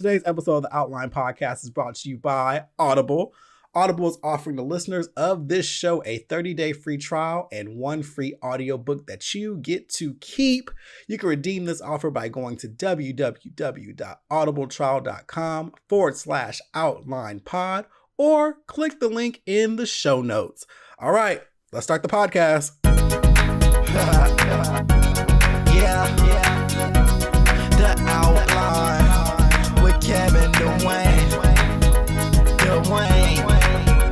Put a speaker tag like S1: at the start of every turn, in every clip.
S1: Today's episode of the Outline Podcast is brought to you by Audible. Audible is offering the listeners of this show a 30-day free trial and one free audiobook that you get to keep. You can redeem this offer by going to www.audibletrial.com/outlinepod or click the link in the show notes. All right, let's start the podcast.
S2: The Outline with Kevin Dwayne.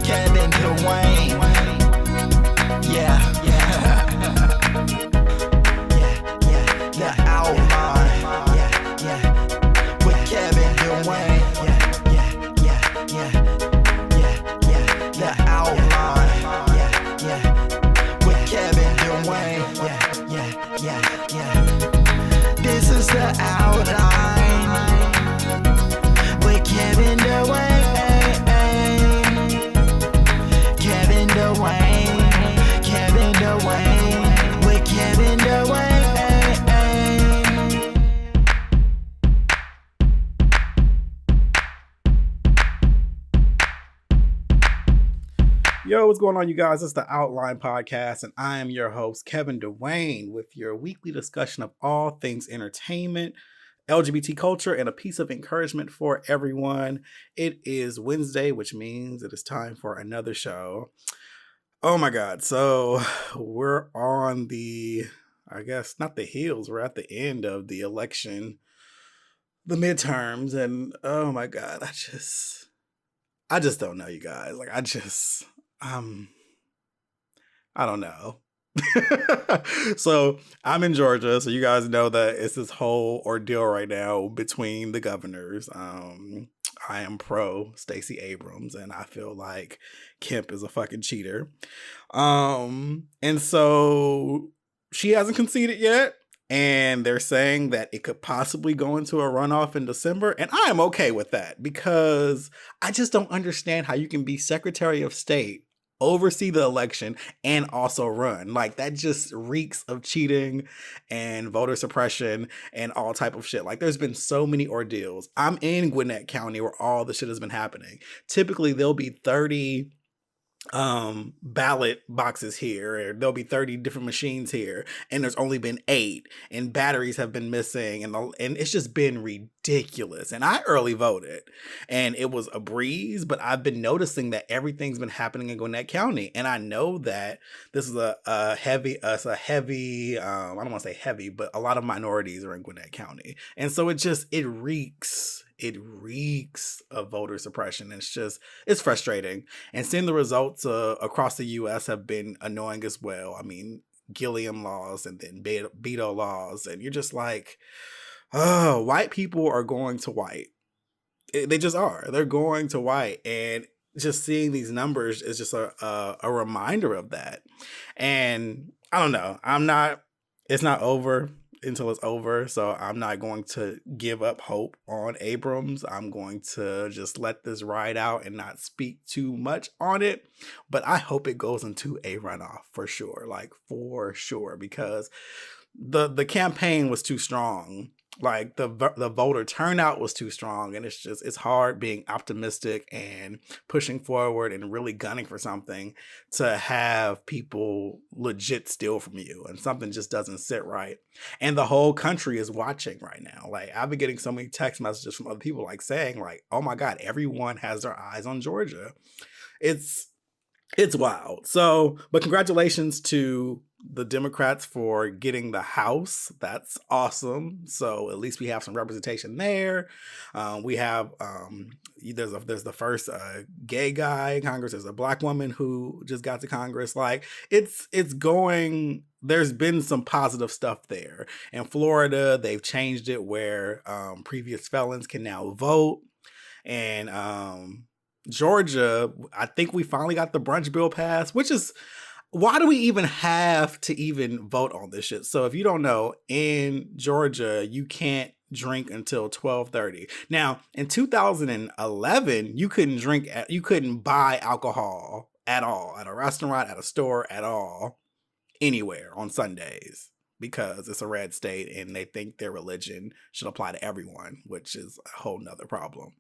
S2: Kevin Dwayne. The Outline. With Kevin Dwayne. The Outline. With Kevin Dwayne. This is the Outline with Kevin Dwayne. Kevin Dwayne. Kevin Dwayne with Kevin Dwayne.
S1: Yo, what's going on, you guys? It's the Outline Podcast, and I am your host, Kevin Dwayne, with your weekly discussion of all things entertainment, LGBT culture, and a piece of encouragement for everyone. It is Wednesday, which means it is time for another show. Oh my God. So we're on the, I guess, not the heels, we're at the end of the election, the midterms, and oh my God, I just don't know, you guys. I don't know. So I'm in Georgia, so you guys know that it's this whole ordeal right now between the governors. I am pro Stacey Abrams, and I feel like Kemp is a fucking cheater. And so she hasn't conceded yet, and they're saying that it could possibly go into a runoff in December, and I am okay with that because I just don't understand how you can be Secretary of State, oversee the election, and also run. Like, that just reeks of cheating and voter suppression and all type of shit. Like, there's been so many ordeals. I'm in Gwinnett County where all the shit has been happening. Typically there'll be 30 ballot boxes here, or there'll be 30 different machines here, and there's only been 8, and batteries have been missing, and it's just been ridiculous. And I early voted, and it was a breeze, but I've been noticing that everything's been happening in Gwinnett County, and I know that this is a heavy, I don't want to say heavy, but a lot of minorities are in Gwinnett County, and so it reeks of voter suppression. It's frustrating. And seeing the results across the U.S. have been annoying as well. I mean, Gilliam laws and then Beto laws. And you're just like, oh, white people are going to white. They just are. They're going to white. And just seeing these numbers is just a reminder of that. And I don't know. It's not over until it's over. So I'm not going to give up hope on Abrams. I'm going to just let this ride out and not speak too much on it. But I hope it goes into a runoff for sure. Like, for sure, because the campaign was too strong. Like, the voter turnout was too strong, and it's hard being optimistic and pushing forward and really gunning for something to have people legit steal from you, and something just doesn't sit right. And the whole country is watching right now. Like, I've been getting so many text messages from other people like saying like, oh my God, everyone has their eyes on Georgia. It's wild. So, but congratulations to the Democrats for getting the House. That's awesome. So at least we have some representation there. We have there's the first gay guy in Congress. There's a Black woman who just got to Congress. Like, it's going. There's been some positive stuff there. In Florida, they've changed it where previous felons can now vote. And Georgia, I think we finally got the brunch bill passed, which is, why do we even have to even vote on this shit? So if you don't know, in Georgia, you can't drink until 12:30. Now, in 2011, you couldn't buy alcohol at all, at a restaurant, at a store, at all, anywhere on Sundays. because it's a red state and they think their religion should apply to everyone, which is a whole nother problem.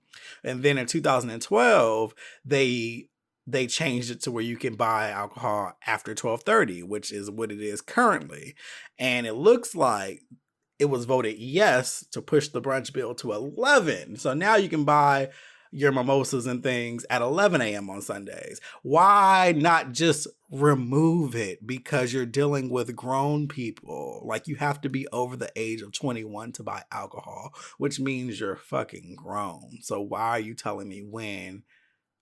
S1: And then in 2012, they changed it to where you can buy alcohol after 12:30, which is what it is currently. And it looks like it was voted yes to push the brunch bill to 11. So now you can buy your mimosas and things at 11 a.m. on Sundays. Why not just remove it? Because you're dealing with grown people. Like, you have to be over the age of 21 to buy alcohol, which means you're fucking grown. So why are you telling me when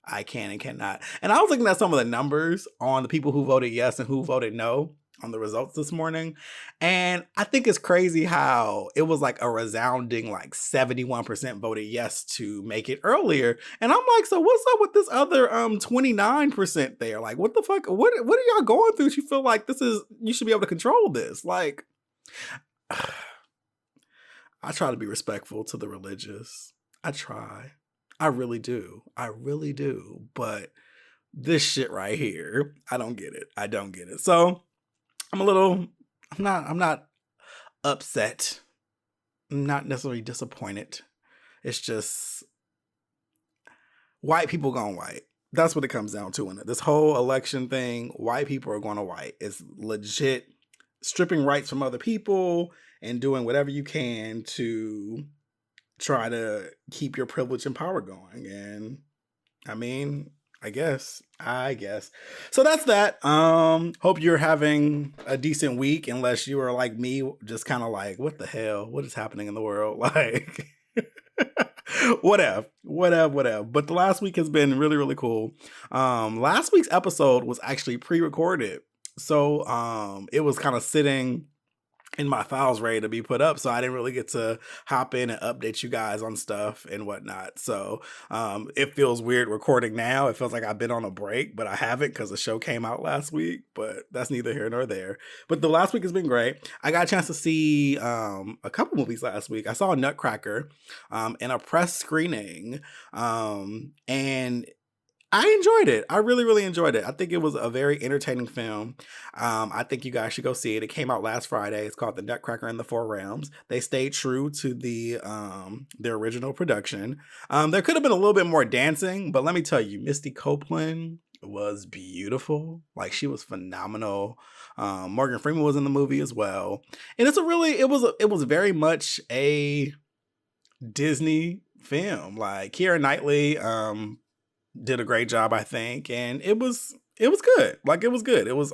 S1: I can and cannot? And I was looking at some of the numbers on the people who voted yes and who voted no on the results this morning. And I think it's crazy how it was like a resounding like 71% voted yes to make it earlier. And I'm like, so what's up with this other 29% there? Like, what the fuck? What are y'all going through? You feel like you should be able to control this? Like, I try to be respectful to the religious. I try. I really do. I really do. But this shit right here, I don't get it. I don't get it. So I'm not upset. I'm not necessarily disappointed. It's just white people going white. That's what it comes down to in it. This whole election thing, white people are going to white. It's legit stripping rights from other people and doing whatever you can to try to keep your privilege and power going. And I mean, I guess. So that's that. Hope you're having a decent week, unless you are like me, just kind of like, what the hell? What is happening in the world? Like, whatever. But the last week has been really, really cool. Last week's episode was actually pre-recorded. So it was kind of sitting in my files ready to be put up, so I didn't really get to hop in and update you guys on stuff and whatnot. So it feels weird recording now. It feels like I've been on a break, but I haven't, because the show came out last week. But that's neither here nor there. But the last week has been great. I got a chance to see a couple movies last week. I saw Nutcracker in a press screening, and I enjoyed it. I really, really enjoyed it. I think it was a very entertaining film. I think you guys should go see it. It came out last Friday. It's called The Nutcracker and the Four Realms. They stayed true to the original production. There could have been a little bit more dancing, but let me tell you, Misty Copeland was beautiful. Like, she was phenomenal. Morgan Freeman was in the movie as well. And it was very much a Disney film. Like, Keira Knightley did a great job, I think, and it was good. Like, it was good. It was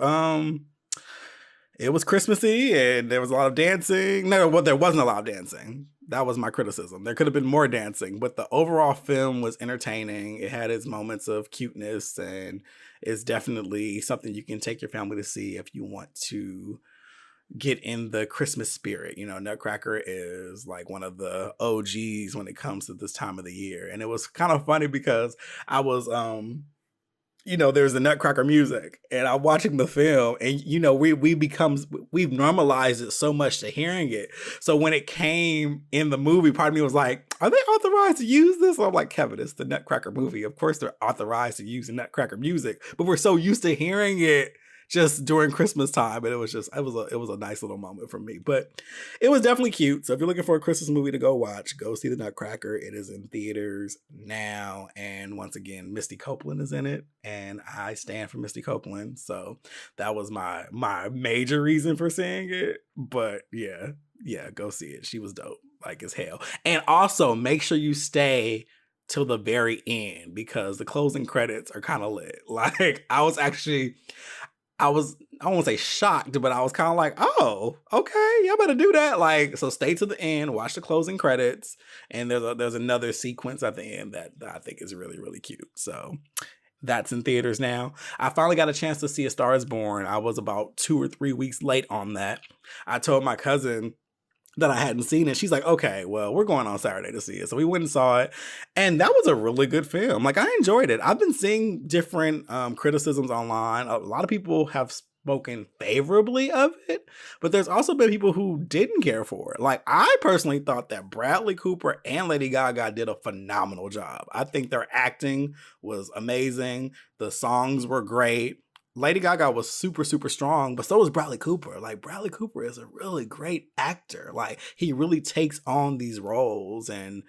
S1: Christmassy, and there was a lot of dancing. No, well, there wasn't a lot of dancing. That was my criticism. There could have been more dancing, but the overall film was entertaining. It had its moments of cuteness, and it's definitely something you can take your family to see if you want to get in the Christmas spirit. You know, Nutcracker is like one of the OGs when it comes to this time of the year. And it was kind of funny because I was, there's the Nutcracker music, and I'm watching the film, and we've normalized it so much to hearing it. So when it came in the movie, part of me was like, are they authorized to use this? So I'm like, Kevin, it's the Nutcracker movie. Of course they're authorized to use the Nutcracker music, but we're so used to hearing it just during Christmas time. And it was a nice little moment for me. But it was definitely cute. So if you're looking for a Christmas movie to go watch, go see The Nutcracker. It is in theaters now. And once again, Misty Copeland is in it, and I stand for Misty Copeland. So that was my major reason for seeing it. But yeah, go see it. She was dope, like as hell. And also make sure you stay till the very end, because the closing credits are kind of lit. Like, I won't say shocked, but I was kind of like, oh, okay, y'all better do that. Like, so stay to the end, watch the closing credits, and there's another sequence at the end that I think is really, really cute. So that's in theaters now. I finally got a chance to see A Star Is Born. I was about 2 or 3 weeks late on that. I told my cousin that I hadn't seen it. She's like, okay, well, we're going on Saturday to see it. So we went and saw it, and that was a really good film. Like, I enjoyed it. I've been seeing different criticisms online. A lot of people have spoken favorably of it, but there's also been people who didn't care for it. Like, I personally thought that Bradley Cooper and Lady Gaga did a phenomenal job. I think their acting was amazing. The songs were great. Lady Gaga was super, super strong, but so was Bradley Cooper. Like, Bradley Cooper is a really great actor. Like, he really takes on these roles, and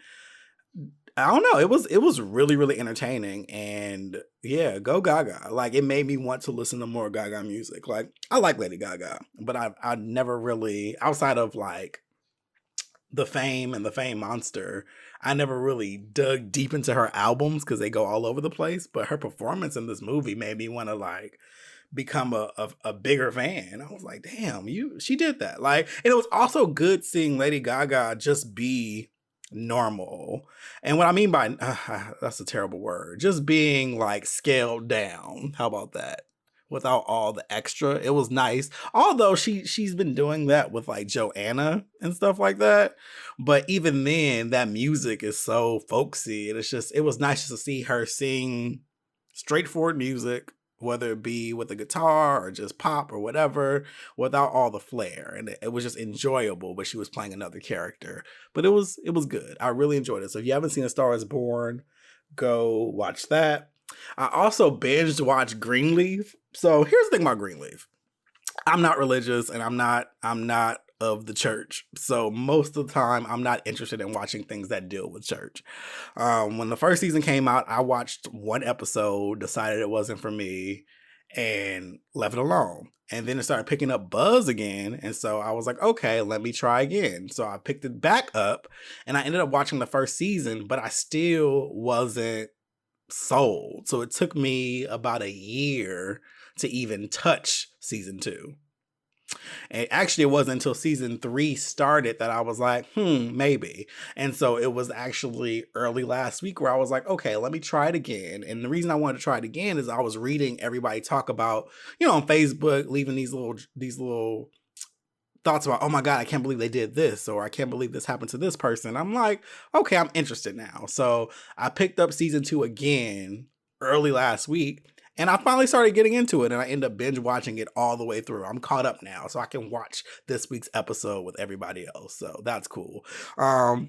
S1: I don't know, it was really, really entertaining, and yeah, go Gaga. Like, it made me want to listen to more Gaga music. Like, I like Lady Gaga, but I never really, outside of like the Fame and the Fame Monster, I never really dug deep into her albums because they go all over the place. But her performance in this movie made me want to like become a bigger fan. I was like, damn, she did that. Like, and it was also good seeing Lady Gaga just be normal. And what I mean by that's a terrible word, just being like scaled down. How about that? Without all the extra, it was nice. Although she's been doing that with like Joanna and stuff like that, but even then, that music is so folksy, and it was nice to see her sing straightforward music, whether it be with a guitar or just pop or whatever, without all the flair. And it was just enjoyable, but she was playing another character. But it was good. I really enjoyed it. So if you haven't seen A Star Is Born, go watch that. I also binged watched Greenleaf. So here's the thing about Greenleaf. I'm not religious, and I'm not of the church. So most of the time I'm not interested in watching things that deal with church. When the first season came out, I watched one episode, decided it wasn't for me, and left it alone. And then it started picking up buzz again. And so I was like, okay, let me try again. So I picked it back up, and I ended up watching the first season, but I still wasn't sold. So it took me about a year to even touch season 2. And actually, it wasn't until season 3 started that I was like, maybe. And so it was actually early last week where I was like, okay, let me try it again. And the reason I wanted to try it again is I was reading everybody talk about, on Facebook, leaving these little thoughts about, oh my God, I can't believe they did this, or I can't believe this happened to this person. I'm like, okay, I'm interested now. So I picked up season 2 again early last week, and I finally started getting into it, and I ended up binge watching it all the way through. I'm caught up now, so I can watch this week's episode with everybody else. So that's cool.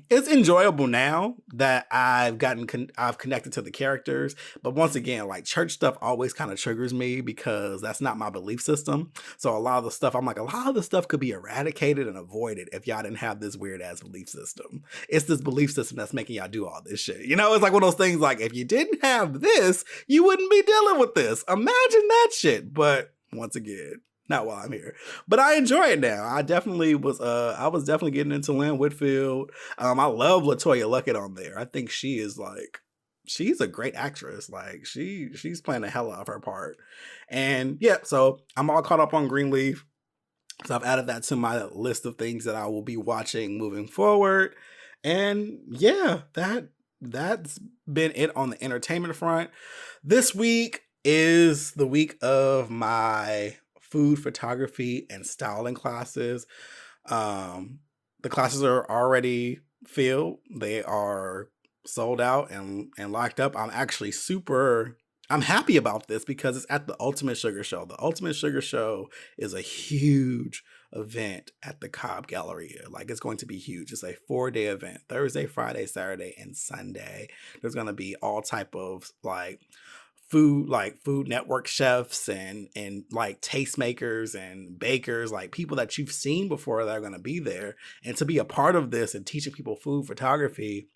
S1: It's enjoyable now that I've connected to the characters. But once again, like, church stuff always kind of triggers me because that's not my belief system. So a lot of the stuff, I'm like, a lot of the stuff could be eradicated and avoided if y'all didn't have this weird ass belief system. It's this belief system that's making y'all do all this shit. It's like one of those things, like, if you didn't have this, you wouldn't be dealing with this. Imagine that shit. But once again, not while I'm here. But I enjoy it now. I was definitely getting into Lynn Whitfield. I love LaToya Luckett on there. I think she's a great actress. Like, she's playing the hell out of her part. And yeah, so I'm all caught up on Greenleaf. So I've added that to my list of things that I will be watching moving forward. And yeah, that's been it on the entertainment front. This week is the week of my food photography and styling classes. The classes are already filled. They are sold out and locked up. I'm happy about this because it's at the Ultimate Sugar Show. The Ultimate Sugar Show is a huge event at the Cobb Galleria. Like, it's going to be huge. It's a 4-day event, Thursday, Friday, Saturday, and Sunday. There's going to be all type of Food Network chefs and like tastemakers and bakers, like people that you've seen before that are going to be there. And to be a part of this and teaching people food photography,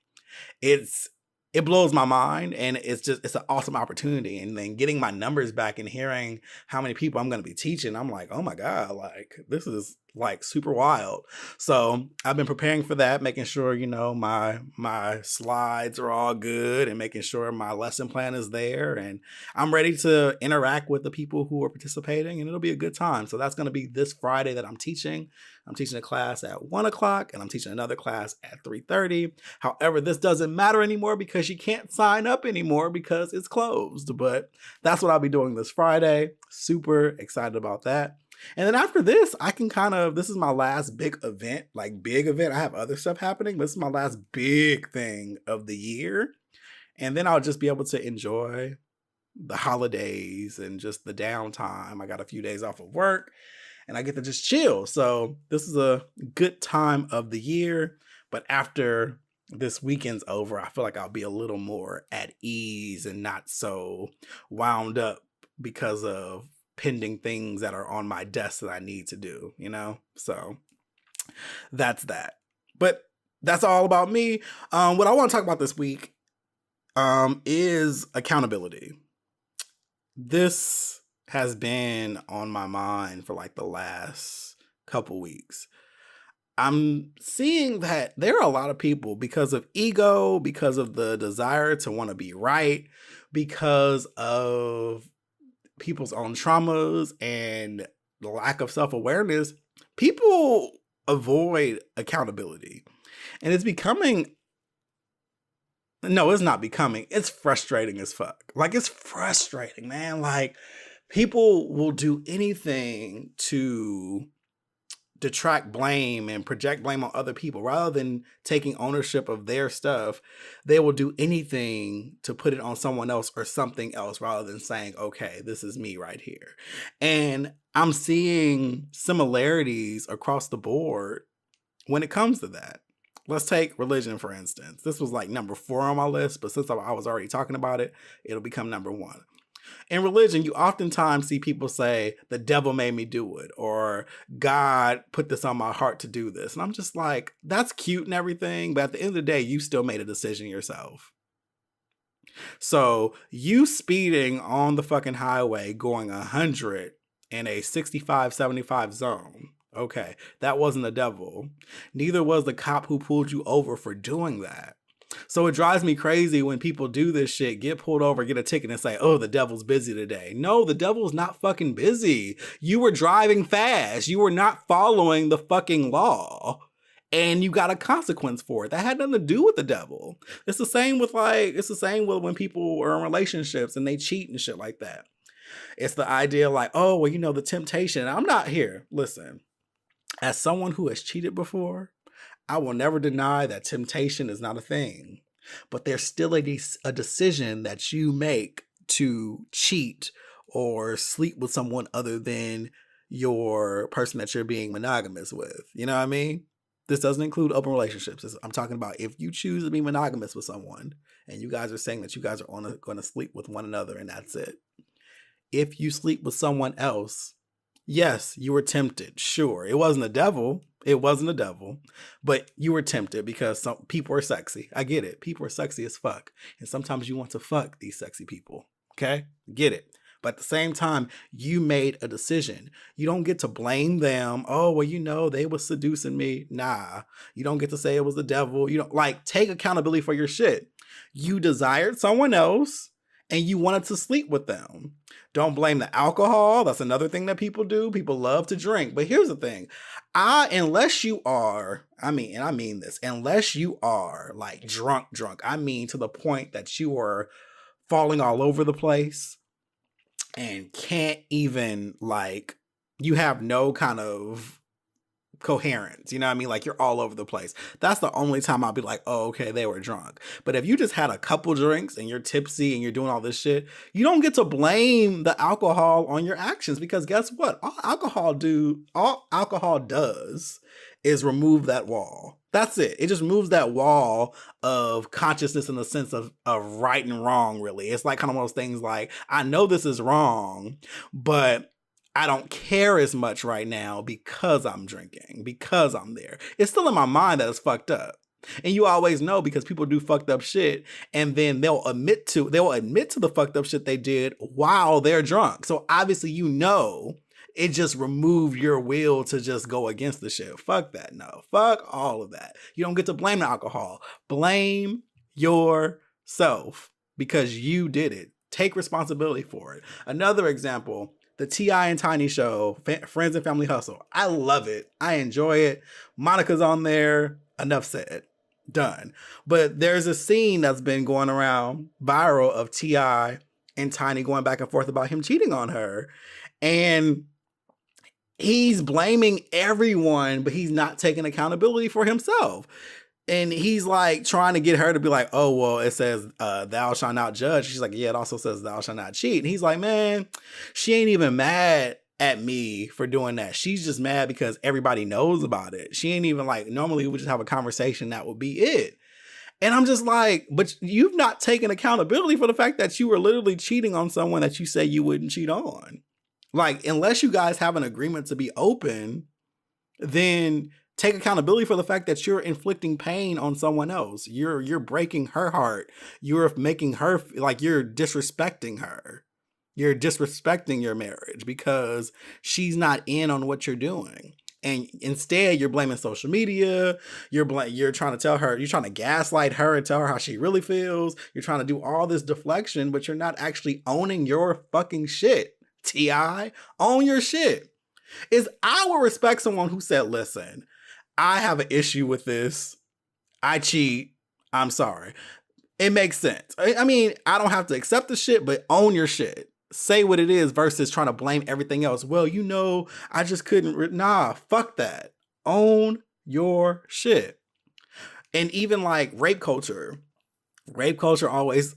S1: it blows my mind, and it's an awesome opportunity. And then getting my numbers back and hearing how many people I'm going to be teaching, I'm like, oh my God, like, this is like super wild. So I've been preparing for that, making sure, my slides are all good and making sure my lesson plan is there. And I'm ready to interact with the people who are participating, and it'll be a good time. So that's going to be this Friday that I'm teaching. I'm teaching a class at 1:00, and I'm teaching another class at 3:30. However, this doesn't matter anymore because you can't sign up anymore because it's closed. But that's what I'll be doing this Friday. Super excited about that. And then after this, this is my last big event. I have other stuff happening, but this is my last big thing of the year. And then I'll just be able to enjoy the holidays and just the downtime. I got a few days off of work, and I get to just chill. So this is a good time of the year. But after this weekend's over, I feel like I'll be a little more at ease and not so wound up because of pending things that are on my desk that I need to do, So that's that. But that's all about me. What I want to talk about this week is accountability. This has been on my mind for like the last couple weeks. I'm seeing that there are a lot of people, because of ego, because of the desire to want to be right, because of people's own traumas and the lack of self-awareness, people avoid accountability. And it's frustrating as fuck. Like, it's frustrating, man. Like, people will do anything to detract blame and project blame on other people rather than taking ownership of their stuff. They will do anything to put it on someone else or something else rather than saying, okay, this is me right here. And I'm seeing similarities across the board when it comes to that. Let's take religion, for instance. This was like number 4 on my list, but since I was already talking about it, it'll become number 1. In religion, you oftentimes see people say, the devil made me do it, or God put this on my heart to do this. And I'm just like, that's cute and everything, but at the end of the day, you still made a decision yourself. So you speeding on the fucking highway going 100 in a 65, 75 zone. Okay, that wasn't the devil. Neither was the cop who pulled you over for doing that. So it drives me crazy when people do this shit, get pulled over, get a ticket and say, oh, the devil's busy today. No, the devil's not fucking busy. You were driving fast. You were not following the fucking law. And you got a consequence for it. That had nothing to do with the devil. It's the same with when people are in relationships and they cheat and shit like that. It's the idea like, oh, well, the temptation. I'm not here. Listen, as someone who has cheated before, I will never deny that temptation is not a thing, but there's still a decision that you make to cheat or sleep with someone other than your person that you're being monogamous with. You know what I mean? This doesn't include open relationships. I'm talking about if you choose to be monogamous with someone and you guys are saying that you guys are going to sleep with one another and that's it. If you sleep with someone else, yes, you were tempted. Sure, it wasn't the devil. But you were tempted because some people are sexy. I get it. People are sexy as fuck. And sometimes you want to fuck these sexy people. Okay? Get it. But at the same time, you made a decision. You don't get to blame them. Oh, well, they were seducing me. Nah. You don't get to say it was the devil. You don't take accountability for your shit. You desired someone else and you wanted to sleep with them. Don't blame the alcohol. That's another thing that people do. People love to drink. But here's the thing. Unless you are like drunk, I mean to the point that you are falling all over the place and can't even you have no kind of coherence, you know what I mean? Like, you're all over the place. That's the only time I'll be like, oh, okay, they were drunk. But if you just had a couple drinks and you're tipsy and you're doing all this shit, you don't get to blame the alcohol on your actions, because guess what? All alcohol does is remove that wall. That's it. It just moves that wall of consciousness in the sense of right and wrong, really. It's like kind of one of those things like, I know this is wrong, but I don't care as much right now because I'm drinking, because I'm there. It's still in my mind that it's fucked up. And you always know, because people do fucked up shit and then they'll admit to the fucked up shit they did while they're drunk. So obviously, it just removed your will to just go against the shit. Fuck that. No, fuck all of that. You don't get to blame the alcohol. Blame yourself because you did it. Take responsibility for it. Another example, the T.I. and Tiny show, Friends and Family Hustle. I love it. I enjoy it. Monica's on there. Enough said. Done. But there's a scene that's been going around viral of T.I. and Tiny going back and forth about him cheating on her. And he's blaming everyone, but he's not taking accountability for himself. And he's like trying to get her to be like, oh, well, it says thou shalt not judge. She's like, yeah, it also says thou shalt not cheat. And he's like, man, she ain't even mad at me for doing that. She's just mad because everybody knows about it. She ain't even normally we would just have a conversation. That would be it. And I'm just like, but you've not taken accountability for the fact that you were literally cheating on someone that you say you wouldn't cheat on. Like, unless you guys have an agreement to be open, then take accountability for the fact that you're inflicting pain on someone else. You're breaking her heart. You're making her like you're disrespecting her. You're disrespecting your marriage because she's not in on what you're doing. And instead, you're blaming social media. You're trying to tell her, you're trying to gaslight her and tell her how she really feels. You're trying to do all this deflection, but you're not actually owning your fucking shit. T.I., own your shit. I would respect someone who said, listen, I have an issue with this. I cheat. I'm sorry. It makes sense. I mean, I don't have to accept the shit, but own your shit. Say what it is versus trying to blame everything else. Well, I just couldn't. Nah, fuck that. Own your shit. And even like rape culture. Rape culture always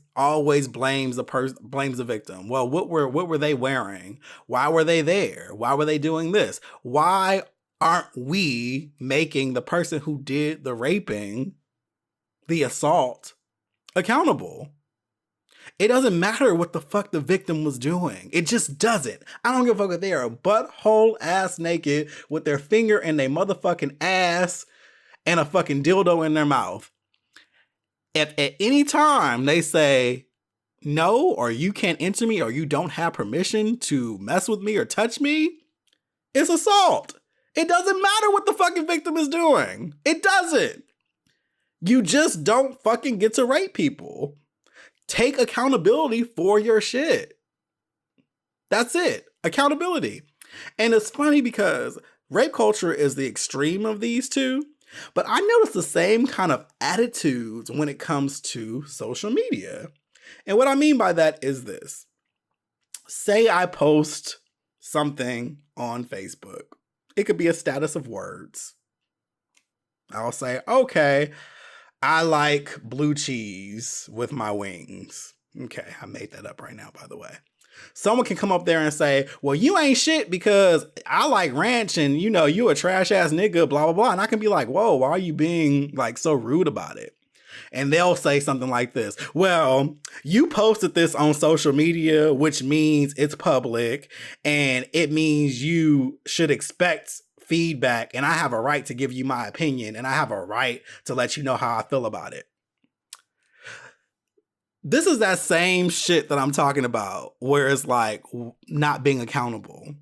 S1: blames the victim. Well, what were they wearing? Why were they there? Why were they doing this? Why aren't we making the person who did the raping, the assault, accountable? It doesn't matter what the fuck the victim was doing. It just doesn't. I don't give a fuck if they are butthole ass naked with their finger in their motherfucking ass and a fucking dildo in their mouth. If at any time they say no, or you can't enter me, or you don't have permission to mess with me or touch me, it's assault. It doesn't matter what the fucking victim is doing. It doesn't. You just don't fucking get to rape people. Take accountability for your shit. That's it. Accountability. And it's funny because rape culture is the extreme of these two. But I notice the same kind of attitudes when it comes to social media. And what I mean by that is this. Say I post something on Facebook. It could be a status of words. I'll say, okay, I like blue cheese with my wings. Okay, I made that up right now, by the way. Someone can come up there and say, well, you ain't shit because I like ranch and, you a trash ass nigga, blah, blah, blah. And I can be like, whoa, why are you being like so rude about it? And they'll say something like this. Well, you posted this on social media, which means it's public and it means you should expect feedback. And I have a right to give you my opinion and I have a right to let you know how I feel about it. This is that same shit that I'm talking about, where it's like not being accountable.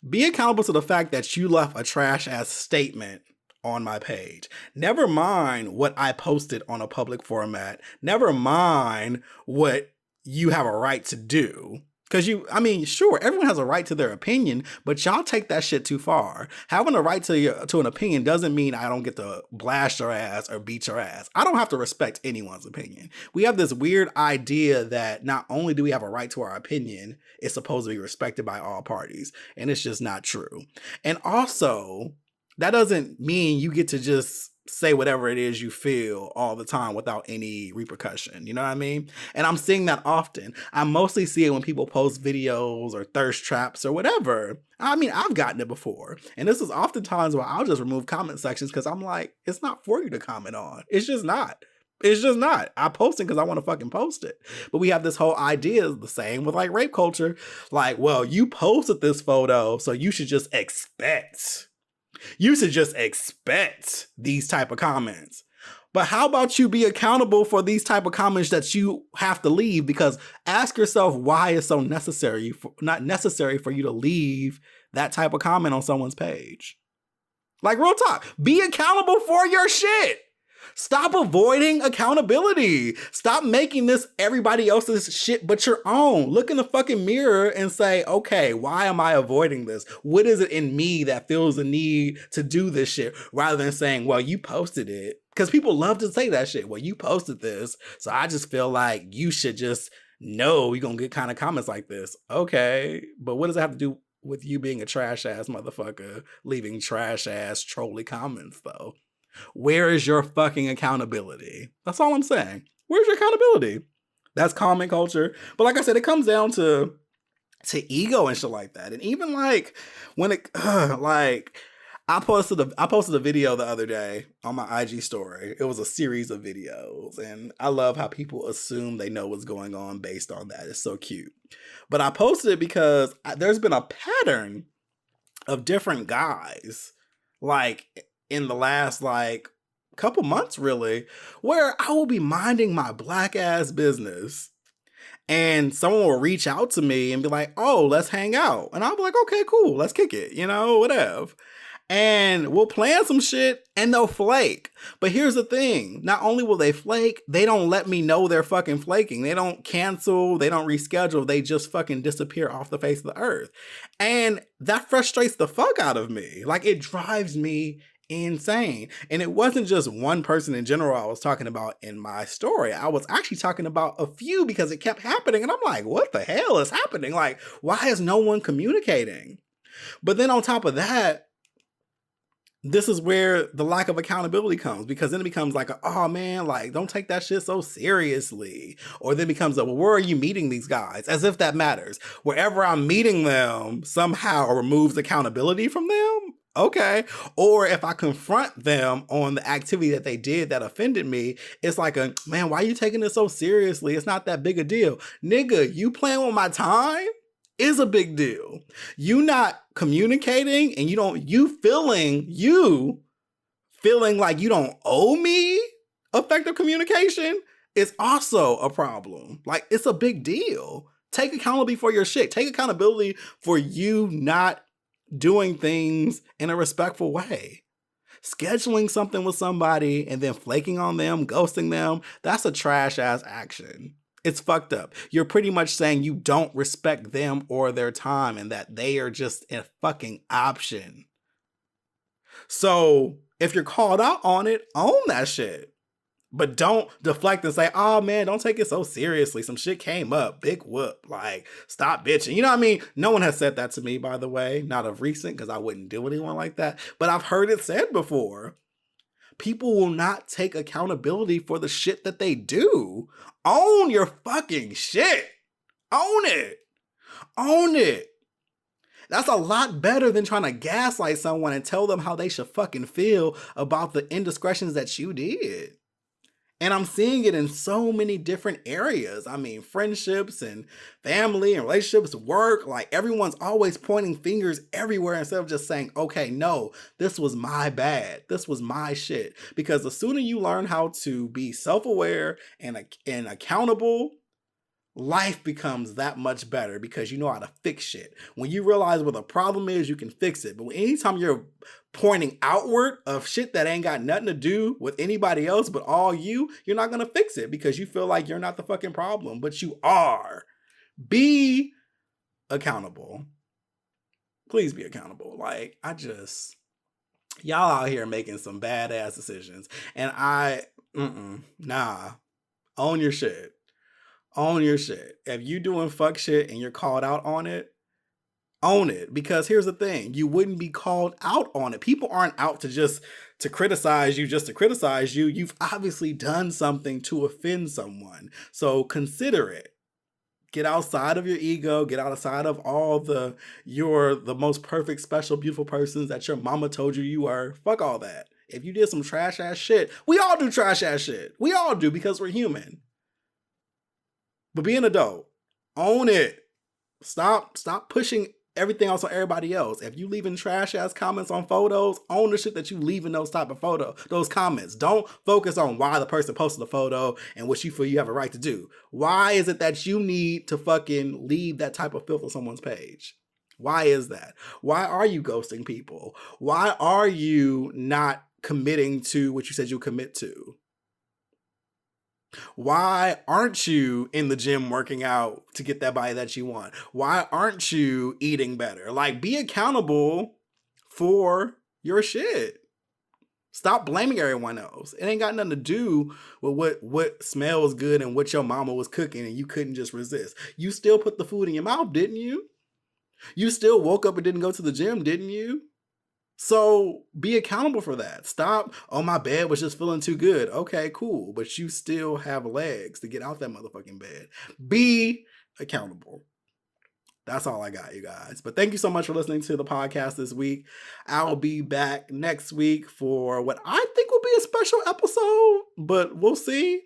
S1: Be accountable to the fact that you left a trash ass statement on my page. Never mind what I posted on a public format. Never mind what you have a right to do. Because sure, everyone has a right to their opinion, but y'all take that shit too far. Having a right to an opinion doesn't mean I don't get to blast your ass or beat your ass. I don't have to respect anyone's opinion. We have this weird idea that not only do we have a right to our opinion, it's supposed to be respected by all parties, and it's just not true. And also, that doesn't mean you get to just say whatever it is you feel all the time without any repercussion. You know what I mean? And I'm seeing that often. I mostly see it when people post videos or thirst traps or whatever. I've gotten it before. And this is oftentimes where I'll just remove comment sections because I'm like, it's not for you to comment on. It's just not. It's just not. I post it because I want to fucking post it. But we have this whole idea, the same with like rape culture. Like, well, you posted this photo, so you should just expect these type of comments. But how about you be accountable for these type of comments that you have to leave? Because ask yourself why it's so not necessary for you to leave that type of comment on someone's page. Like, real talk, be accountable for your shit. Stop avoiding accountability. Stop making this everybody else's shit but your own. Look in the fucking mirror and say, okay, why am I avoiding this? What is it in me that feels the need to do this shit? Rather than saying, well, you posted it. Because people love to say that shit. Well, you posted this, so I just feel like you should just know you're going to get kind of comments like this. Okay, but what does it have to do with you being a trash ass motherfucker, leaving trash ass trolly comments though? Where is your fucking accountability? That's all I'm saying. Where's your accountability? That's comment culture. But like I said, it comes down to ego and shit like that. And even like when it, like, I posted a video the other day on my IG story. It was a series of videos, and I love how people assume they know what's going on based on that. It's so cute. But I posted it because there's been a pattern of different guys, like in the last like couple months, really, where I will be minding my black ass business and someone will reach out to me and be like, "Oh, let's hang out," and I'll be like, "Okay, cool, let's kick it," whatever. And we'll plan some shit and they'll flake. But here's the thing. Not only will they flake, they don't let me know they're fucking flaking. They don't cancel. They don't reschedule. They just fucking disappear off the face of the earth. And that frustrates the fuck out of me. Like, it drives me insane. And it wasn't just one person in general I was talking about in my story. I was actually talking about a few because it kept happening. And I'm like, what the hell is happening? Like, why is no one communicating? But then on top of that, this is where the lack of accountability comes, because then it becomes like, oh man, like, don't take that shit so seriously. Or then it becomes well, where are you meeting these guys? As if that matters. Wherever I'm meeting them somehow removes accountability from them. Okay. Or if I confront them on the activity that they did that offended me, it's like, man, why are you taking this so seriously? It's not that big a deal. Nigga, you playing with my time is a big deal. You not communicating and you feeling like you don't owe me effective communication is also a problem. Like, it's a big deal. Take accountability for your shit. Take accountability for you not doing things in a respectful way. Scheduling something with somebody and then flaking on them, ghosting them, that's a trash ass action. It's fucked up. You're pretty much saying you don't respect them or their time and that they are just a fucking option. So if you're called out on it, own that shit. But don't deflect and say, oh man, don't take it so seriously. Some shit came up. Big whoop. Like, stop bitching. You know what I mean? No one has said that to me, by the way. Not of recent, because I wouldn't do anyone like that. But I've heard it said before. People will not take accountability for the shit that they do. Own your fucking shit. Own it. Own it. That's a lot better than trying to gaslight someone and tell them how they should fucking feel about the indiscretions that you did. And I'm seeing it in so many different areas. I mean, friendships and family and relationships, work, like everyone's always pointing fingers everywhere instead of just saying, okay, no, this was my bad. This was my shit. Because the sooner you learn how to be self-aware and accountable, life becomes that much better because you know how to fix shit. When you realize what the problem is, you can fix it. But anytime you're pointing outward of shit that ain't got nothing to do with anybody else but all you're not going to fix it because you feel like you're not the fucking problem, but you are. Be accountable. Please be accountable. Like, y'all out here making some badass decisions. And own your shit. Own your shit. If you doing fuck shit and you're called out on it, own it. Because here's the thing, you wouldn't be called out on it. People aren't out to criticize you just to criticize you. You've obviously done something to offend someone. So consider it. Get outside of your ego. Get outside of you're the most perfect, special, beautiful persons that your mama told you were. Fuck all that. If you did some trash ass shit, we all do trash ass shit. We all do because we're human. But be an adult. Own it. Stop pushing everything else on everybody else. If you leaving trash ass comments on photos, own the shit that you leave in those comments. Don't focus on why the person posted the photo and what you feel you have a right to do. Why is it that you need to fucking leave that type of filth on someone's page? Why is that? Why are you ghosting people? Why are you not committing to what you said you commit to? Why aren't you in the gym working out to get that body that you want? Why aren't you eating better? Like, be accountable for your shit. Stop blaming everyone else. It ain't got nothing to do with what smells good and what your mama was cooking and you couldn't just resist. You still put the food in your mouth, didn't you? You still woke up and didn't go to the gym, didn't you? So be accountable for that. Stop, oh, my bed was just feeling too good. Okay, cool. But you still have legs to get out that motherfucking bed. Be accountable. That's all I got, you guys. But thank you so much for listening to the podcast this week. I'll be back next week for what I think will be a special episode, but we'll see.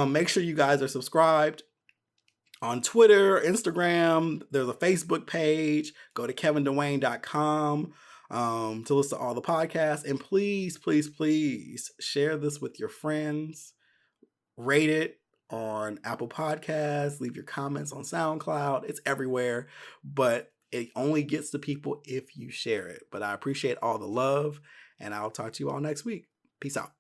S1: Make sure you guys are subscribed on Twitter, Instagram. There's a Facebook page. Go to kevindewayne.com to listen to all the podcasts. And please, please, please share this with your friends. Rate it on Apple Podcasts. Leave your comments on SoundCloud. It's everywhere, but it only gets to people if you share it. But I appreciate all the love, and I'll talk to you all next week. Peace out.